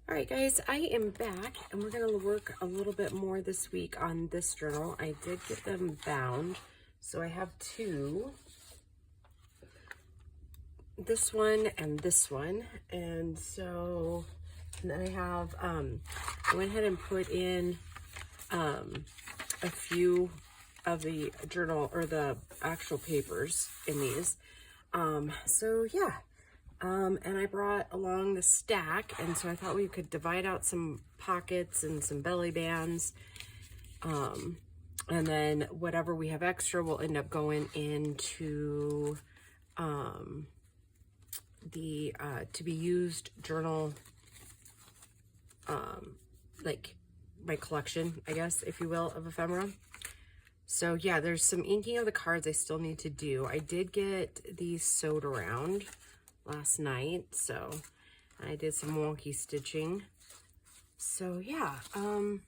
All right, guys, I am back, and we're going to work a little bit more this week on this journal. I did get them bound, so I have two, this one and this one. And so, and then I have, I went ahead and put in a few of the journal or the actual papers in these. So yeah. And I brought along the stack, and so I thought we could divide out some pockets and some belly bands. And then whatever we have extra will end up going into the to be used journal, like my collection, I guess, if you will, of ephemera. So yeah, there's some inking of the cards I still need to do. I did get these sewed around last night, so I did some wonky stitching. So yeah, and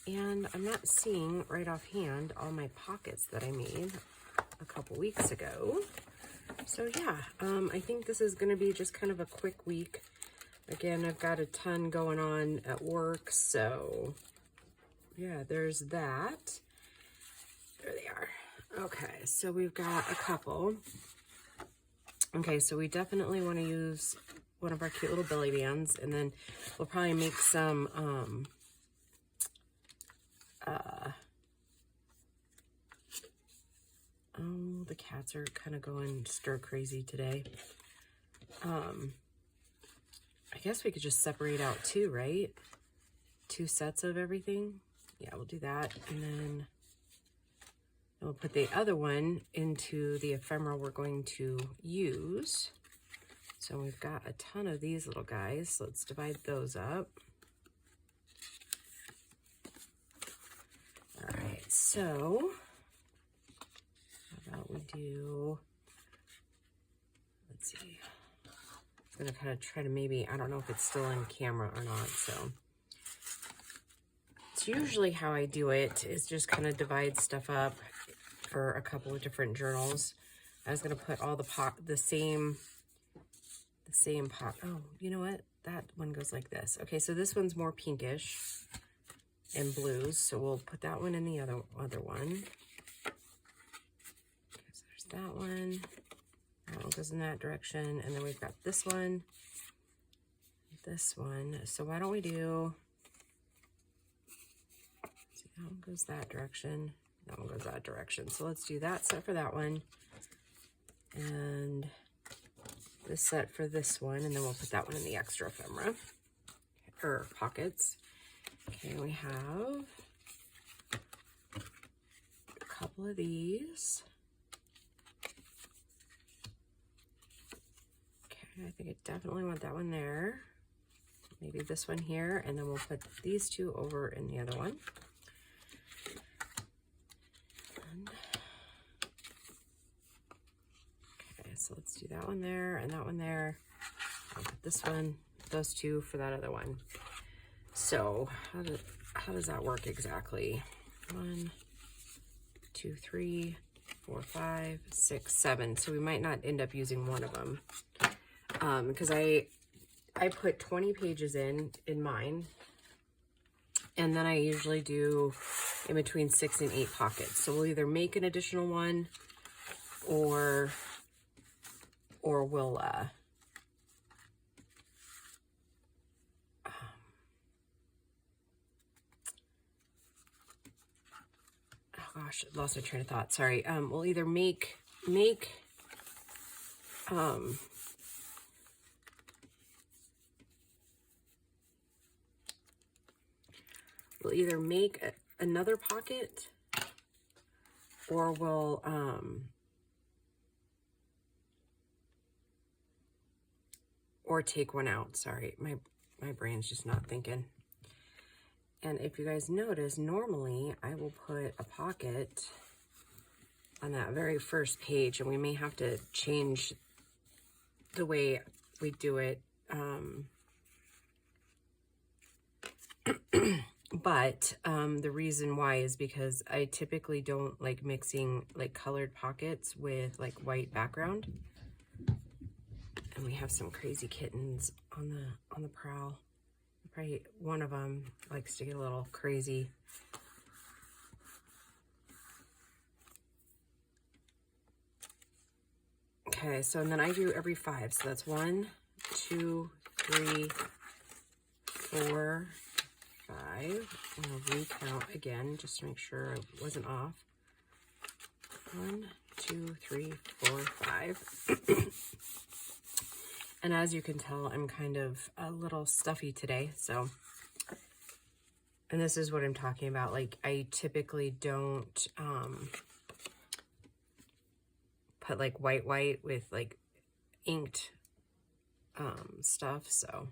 I'm not seeing right offhand all my pockets that I made a couple weeks ago. So yeah, I think this is going to be just kind of a quick week. Again, I've got a ton going on at work, so yeah, there's that. There they are. Okay, so we've got a couple. Okay, so we definitely want to use one of our cute little belly bands, and then we'll probably make some, oh, the cats are kind of going stir crazy today. I guess we could just separate out two, right? Two sets of everything. Yeah, we'll do that, and then we'll put the other one into the ephemera we're going to use. So we've got a ton of these little guys. Let's divide those up. All right, so how about we do, let's see. I'm gonna kind of try to maybe, I don't know if it's still in camera or not, so. It's usually how I do it, is just kind of divide stuff up for a couple of different journals. I was gonna put all the same pot. Oh, you know what? That one goes like this. Okay, so this one's more pinkish and blues, so we'll put that one in the other one. Okay, so there's that one. That one goes in that direction, and then we've got this one, this one. So why don't we do? See, that one goes that direction. That one goes that direction. So let's do that set for that one. And this set for this one. And then we'll put that one in the extra ephemera. Or pockets. Okay, we have a couple of these. Okay, I think I definitely want that one there. Maybe this one here. And then we'll put these two over in the other one. So let's do that one there and that one there. I'll put this one, those two for that other one. So how does that work exactly? 1, 2, 3, 4, 5, 6, 7. So we might not end up using one of them because I put 20 pages in mine, and then I usually do in between 6 and 8 pockets. So we'll either make an additional one or we'll, oh gosh, I lost my train of thought, sorry. We'll either make another pocket, or we'll, or take one out. Sorry, my brain's just not thinking. And if you guys notice, normally I will put a pocket on that very first page, and we may have to change the way we do it. But the reason why is because I typically don't like mixing like colored pockets with like white background. And we have some crazy kittens on the prowl. Probably one of them likes to get a little crazy. Okay, so and then I do every 5. So that's 1, 2, 3, 4, 5. And I'll recount again just to make sure I wasn't off. 1, 2, 3, 4, 5. And as you can tell, I'm kind of a little stuffy today, so, and this is what I'm talking about. Like, I typically don't put like white with like inked stuff, so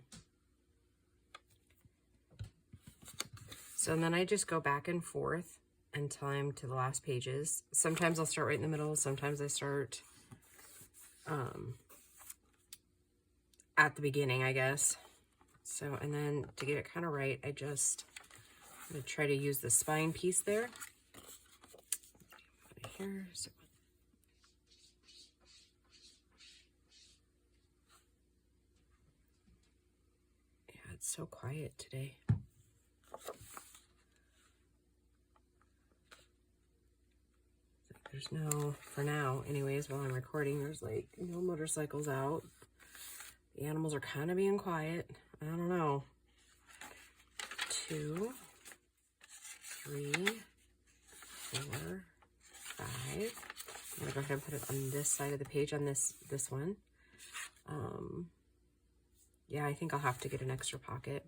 and then I just go back and forth until I'm to the last pages. Sometimes I'll start right in the middle, sometimes I start at the beginning, I guess. So, and then to get it kind of right, I'm gonna try to use the spine piece there. Here, so yeah, it's so quiet today. There's no, for now anyways, while I'm recording, there's like no motorcycles out. The animals are kind of being quiet. I don't know. 2, 3, 4, 5. I'm gonna go ahead and put it on this side of the page, on this one. Yeah, I think I'll have to get an extra pocket.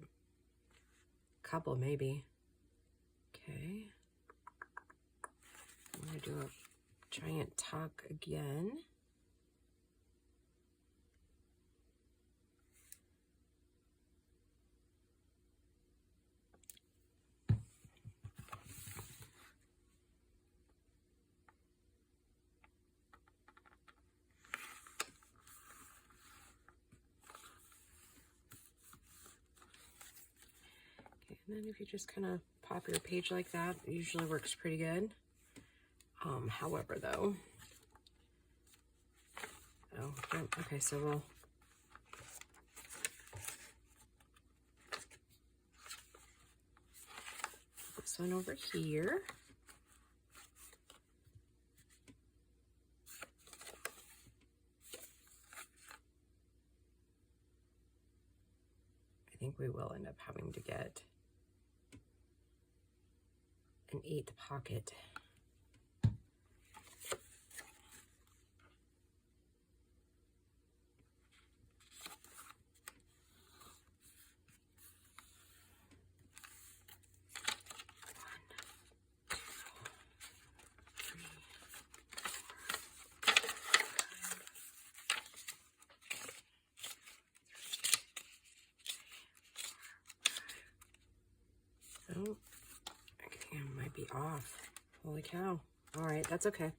Couple maybe. Okay. I'm gonna do a giant tuck again. And then if you just kind of pop your page like that, it usually works pretty good. However though, okay, so we'll put this one over here. I think we will end up having to get an 8th pocket. Oh, okay, I might be off. Holy cow. All right, that's okay.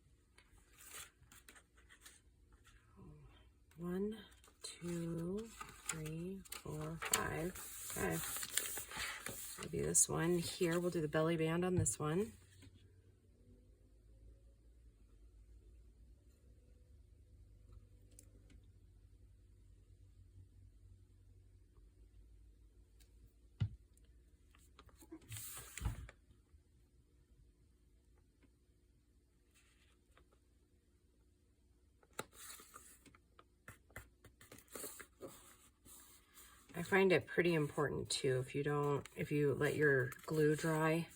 1, 2, 3, 4, 5. Okay. We'll do this one here. We'll do the belly band on this one. I find it pretty important too, if you let your glue dry,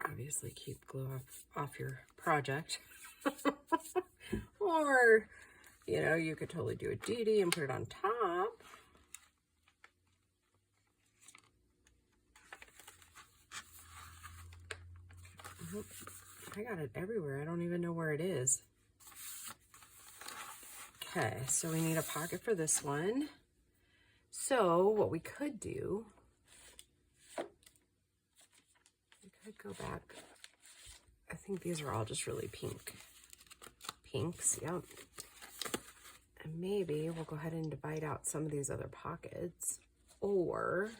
obviously keep glue off your project. Or, you know, you could totally do a DD and put it on top. I got it everywhere. I don't even know where it is. Okay, so we need a pocket for this one. So what we could do, we could go back. I think these are all just really pinks, yep. And maybe we'll go ahead and divide out some of these other pockets. Or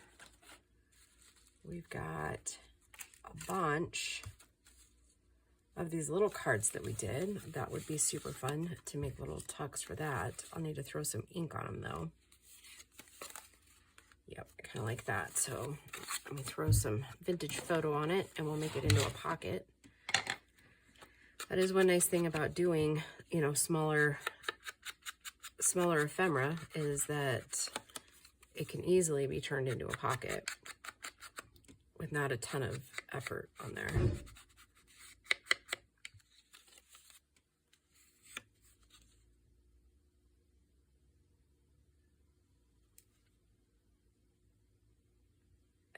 we've got a bunch of these little cards that we did. That would be super fun to make little tucks for that. I'll need to throw some ink on them though. kind of like that. So let me throw some vintage photo on it and we'll make it into a pocket. That is one nice thing about doing, you know, smaller ephemera, is that it can easily be turned into a pocket with not a ton of effort on there.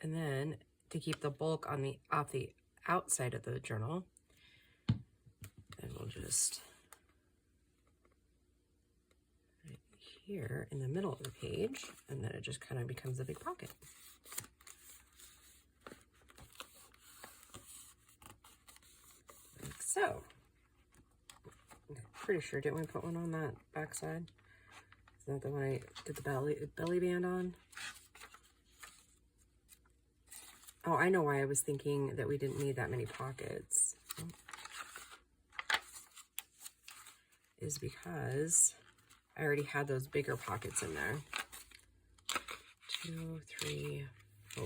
And then to keep the bulk on the off the outside of the journal, then we'll just right here in the middle of the page, and then it just kind of becomes a big pocket. Like so. I'm pretty sure, didn't we put one on that back side? Is that the one I did the belly band on? Oh, I know why I was thinking that we didn't need that many pockets. Is because I already had those bigger pockets in there. 2, 3, 4,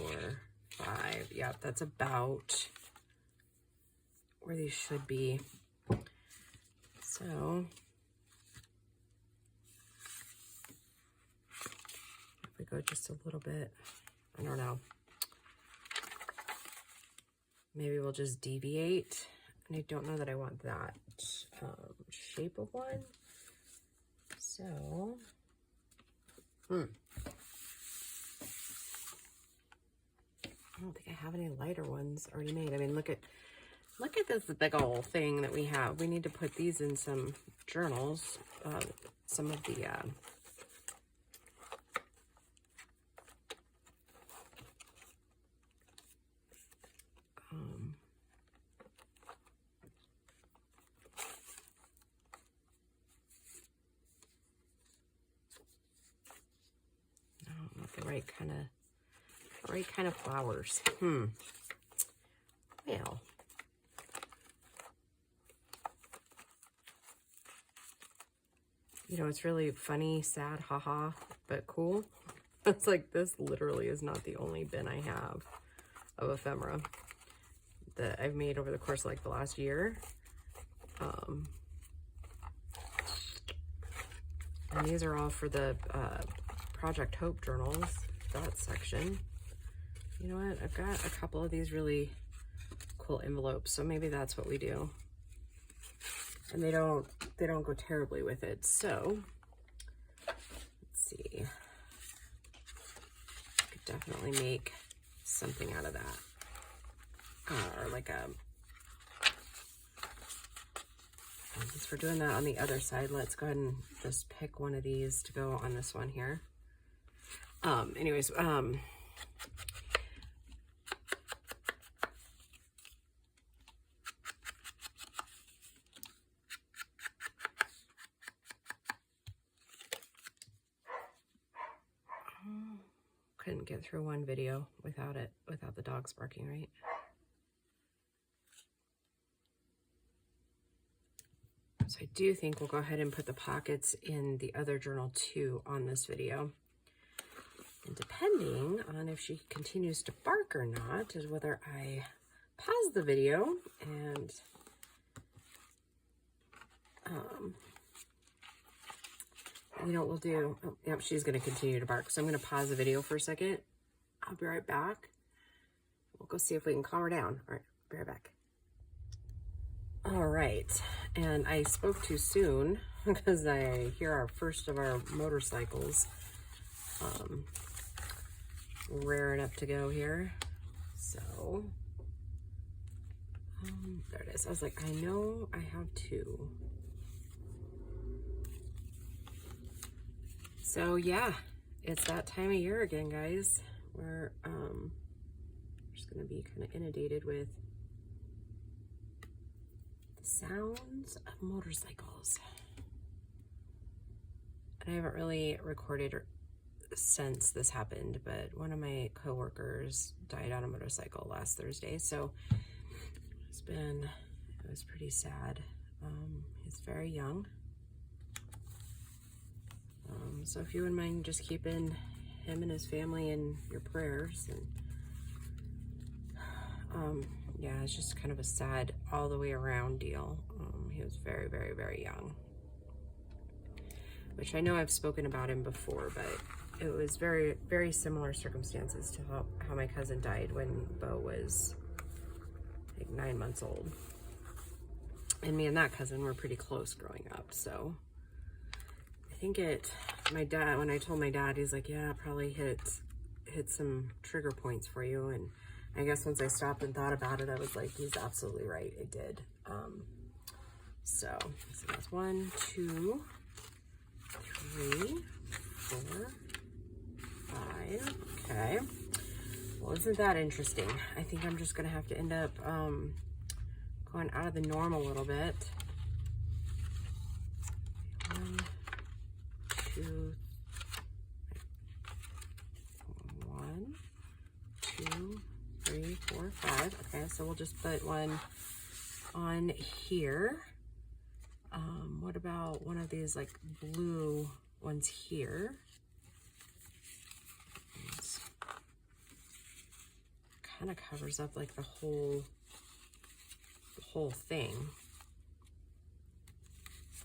5. Yep, that's about where these should be. So if we go just a little bit, I don't know. Maybe we'll just deviate. And I don't know that I want that shape of one. So, I don't think I have any lighter ones already made. I mean, look at this big old thing that we have. We need to put these in some journals. Some of the right kind of flowers. Well, you know, it's really funny, sad, haha, but cool. It's like, this literally is not the only bin I have of ephemera that I've made over the course of like the last year. And these are all for the Project Hope journals, that section. You know what? I've got a couple of these really cool envelopes, so maybe that's what we do. And they don't go terribly with it. So let's see. I could definitely make something out of that. Or like a, since we're doing that on the other side, let's go ahead and just pick one of these to go on this one here. Anyways, couldn't get through one video without the dogs barking, right? So I do think we'll go ahead and put the pockets in the other journal too on this video. And depending on if she continues to bark or not is whether I pause the video and you know what we'll do? Oh, yep, she's going to continue to bark. So I'm going to pause the video for a second. I'll be right back. We'll go see if we can calm her down. All right, be right back. All right, and I spoke too soon because I hear our first of our motorcycles raring up to go here. So there it is. I was like, I know I have two. So yeah, it's that time of year again, guys. We're just gonna be kind of inundated with the sounds of motorcycles. And I haven't really recorded since this happened, but one of my coworkers died on a motorcycle last Thursday, so it was pretty sad. He's very young. So if you wouldn't mind just keeping him and his family in your prayers. And yeah, it's just kind of a sad all the way around deal. He was very, very, very young, which I know I've spoken about him before, but it was very, very similar circumstances to how my cousin died when Bo was like 9 months old. And me and that cousin were pretty close growing up, so I think my dad, when I told my dad, he's like, yeah, probably hit some trigger points for you. And I guess once I stopped and thought about it, I was like, he's absolutely right, it did. So that's 1, 2, 3, 4, 5. Okay. Well, isn't that interesting? I think I'm just gonna have to end up going out of the norm a little bit. 1, 2, 1, 2, 3, 4, 5. Okay, so we'll just put one on here. What about one of these like blue ones here? Kind of covers up like the whole thing.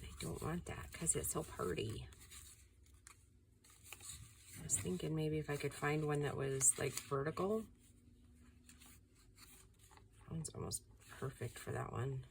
I don't want that because it's so pretty. I was thinking maybe if I could find one that was like vertical. That one's almost perfect for that one.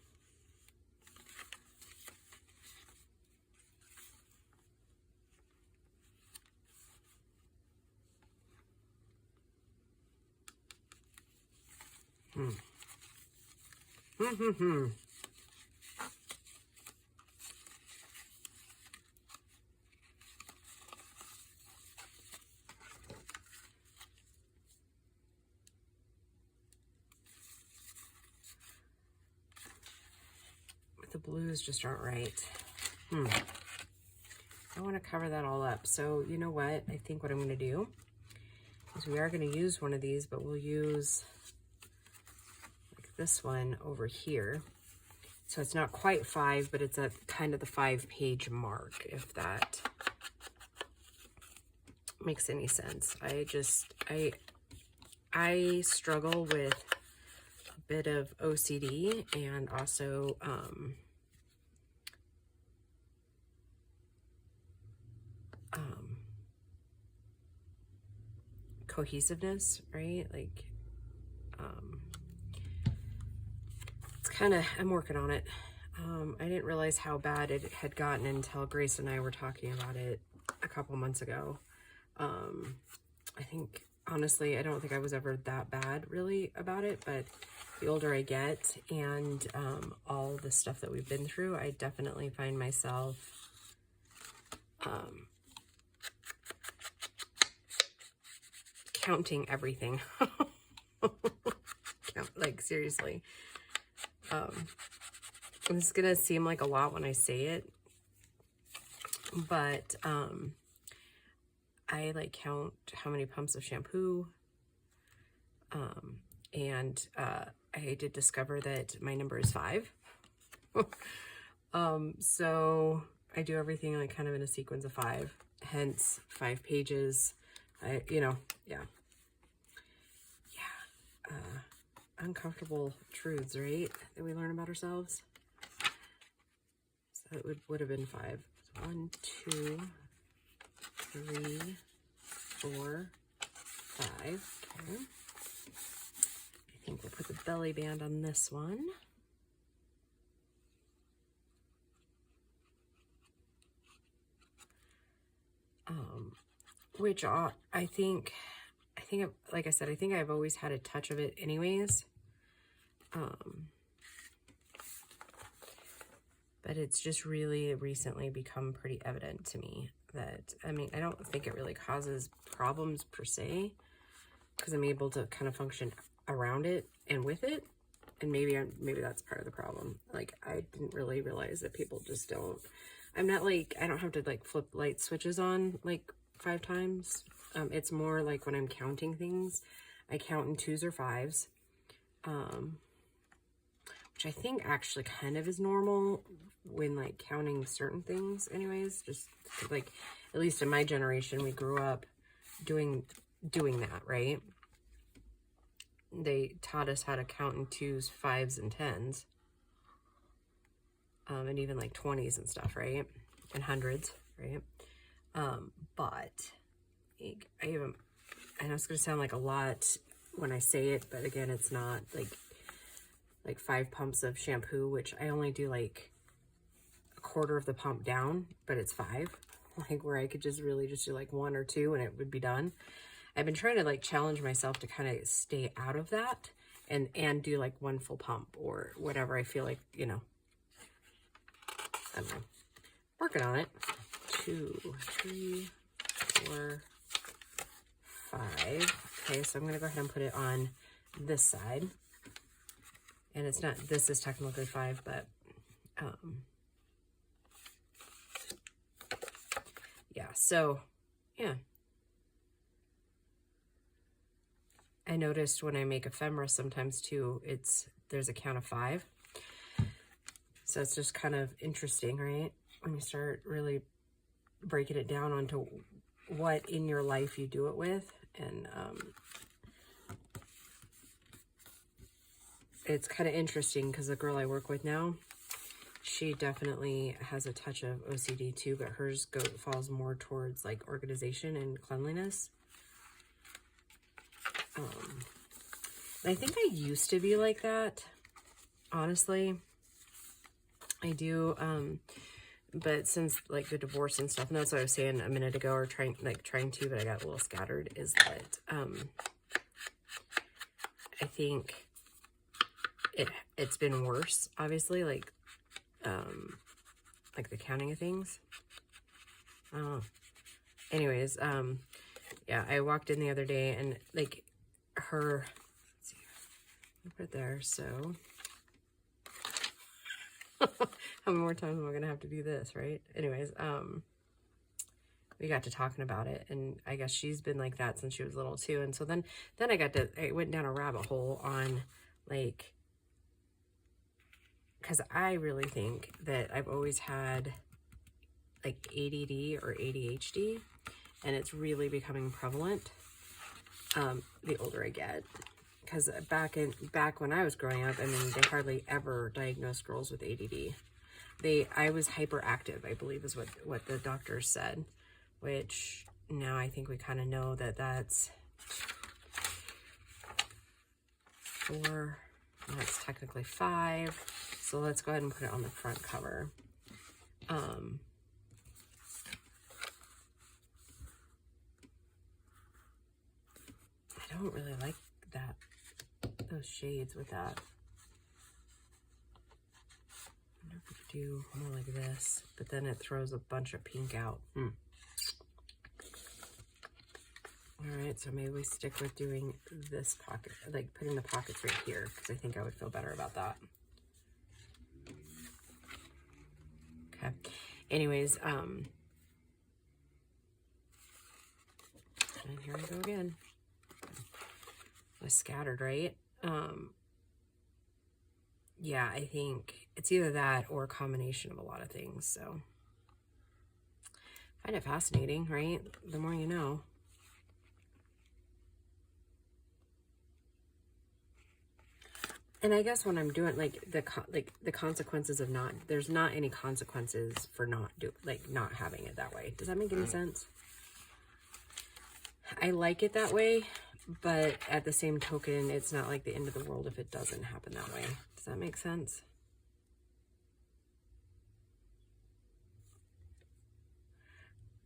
The blues just aren't right. I want to cover that all up. So you know what? I think what I'm going to do is we are going to use one of these, but we'll use like this one over here. So it's not quite 5, but it's at kind of the 5-page mark, if that makes any sense. I struggle with a bit of OCD and also cohesiveness, right? Like it's kind of, I'm working on it. I didn't realize how bad it had gotten until Grace and I were talking about it a couple months ago. I think, honestly, I don't think I was ever that bad really about it, but the older I get and all the stuff that we've been through, I definitely find myself counting everything. Like, seriously. It's gonna seem like a lot when I say it, but I like count how many pumps of shampoo, and I did discover that my number is 5. So I do everything like kind of in a sequence of 5, hence 5 pages. Uncomfortable truths, right? That we learn about ourselves. So it would have been 5. 1, 2, 3, 4, 5. Okay. I think we'll put the belly band on this one. Which I think, like I said, I think I've always had a touch of it anyways. But it's just really recently become pretty evident to me that, I mean, I don't think it really causes problems per se, because I'm able to kind of function around it and with it. And maybe that's part of the problem. Like, I didn't really realize that people just don't, I'm not like, I don't have to like flip light switches on like 5 times. It's more like when I'm counting things, I count in 2s or 5s, which I think actually kind of is normal when like counting certain things anyways. Just like, at least in my generation, we grew up doing that, right? They taught us how to count in 2s, 5s, and 10s. And even like 20s and stuff, right? And hundreds, right? But I know it's going to sound like a lot when I say it, but again, it's not like 5 pumps of shampoo, which I only do like a quarter of the pump down, but it's 5, like where I could just really just do like 1 or 2 and it would be done. I've been trying to like challenge myself to kind of stay out of that and do like 1 full pump or whatever I feel like, you know, I don't know, working on it. 2, 3, 4, 5. Okay, so I'm going to go ahead and put it on this side. And it's not, this is technically 5, but yeah, so yeah. I noticed when I make ephemera sometimes too, there's a count of 5. So it's just kind of interesting, right? When you start really breaking it down onto what in your life you do it with. And it's kind of interesting because the girl I work with now, she definitely has a touch of OCD too, but hers falls more towards like organization and cleanliness. I think I used to be like that, honestly. I do, but since like the divorce and stuff, and that's what I was saying a minute ago, or trying to, but I got a little scattered, is that I think it's been worse, obviously, like the counting of things. Anyways, yeah, I walked in the other day and like her, let's see, I'll put it there, so how many more times am I gonna have to do this, right? Anyways, we got to talking about it, and I guess she's been like that since she was little too. And so then I went down a rabbit hole on like, because I really think that I've always had like ADD or ADHD, and it's really becoming prevalent the older I get. Because back when I was growing up, I mean, they hardly ever diagnosed girls with ADD. I was hyperactive, I believe is what the doctors said, which now I think we kind of know that that's 4, that's technically 5. So let's go ahead and put it on the front cover. I don't really like those shades with that. I wonder if we could do more like this, but then it throws a bunch of pink out. All right, so maybe we stick with doing this pocket, like putting the pockets right here, because I think I would feel better about that. Okay. Anyways, and here I go again. I scattered, right? Yeah, I think it's either that or a combination of a lot of things. So I find it fascinating, right? The more you know. And I guess when I'm doing like the consequences of there's not any consequences for not having it that way. Does that make any sense? I like it that way, but at the same token, it's not like the end of the world if it doesn't happen that way. Does that make sense?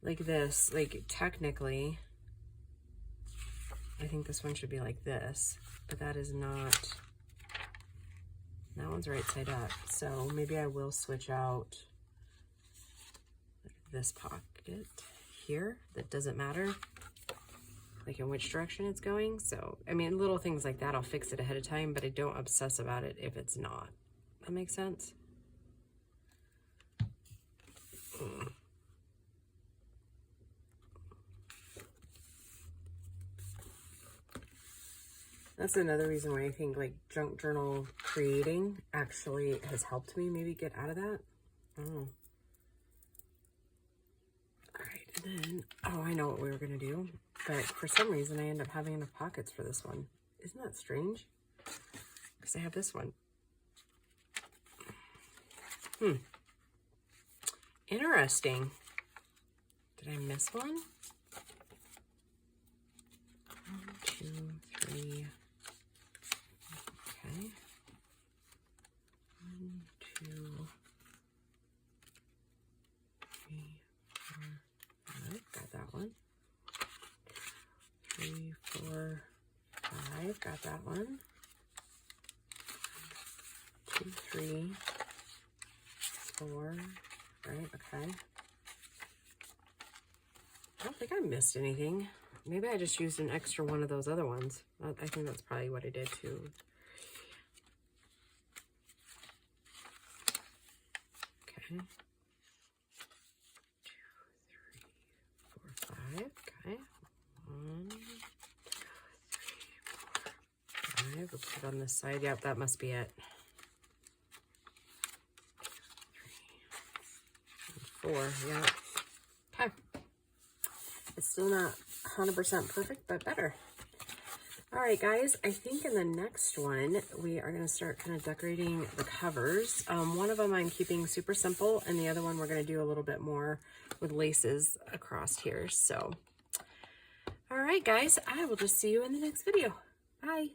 Like this, like technically, I think this one should be like this, but that is not, that one's right side up. So maybe I will switch out this pocket here. That doesn't matter, like in which direction it's going. So, I mean, little things like that, I'll fix it ahead of time, but I don't obsess about it if it's not. That makes sense? That's another reason why I think like junk journal creating actually has helped me maybe get out of that. Oh. All right, Then, oh, I know what we were going to do, but for some reason I end up having enough pockets for this one. Isn't that strange? Because I have this one. Interesting. Did I miss one? 1, 2, 3. Okay. 1, 2, 3, 4, 5. Got that one. 3, 4, 5. Got that one. 2, 3, 4. Right, okay. I don't think I missed anything. Maybe I just used an extra one of those other ones. I think that's probably what I did too. Okay. 2, 3, 4, 5. Okay. 1, 2, 3, 4, 5. We'll put it on this side. Yep, that must be it. 4, yeah. Okay. It's still not 100% perfect, but better. All right, guys, I think in the next one, we are going to start kind of decorating the covers. One of them I'm keeping super simple, and the other one we're going to do a little bit more with laces across here. So, all right, guys, I will just see you in the next video. Bye.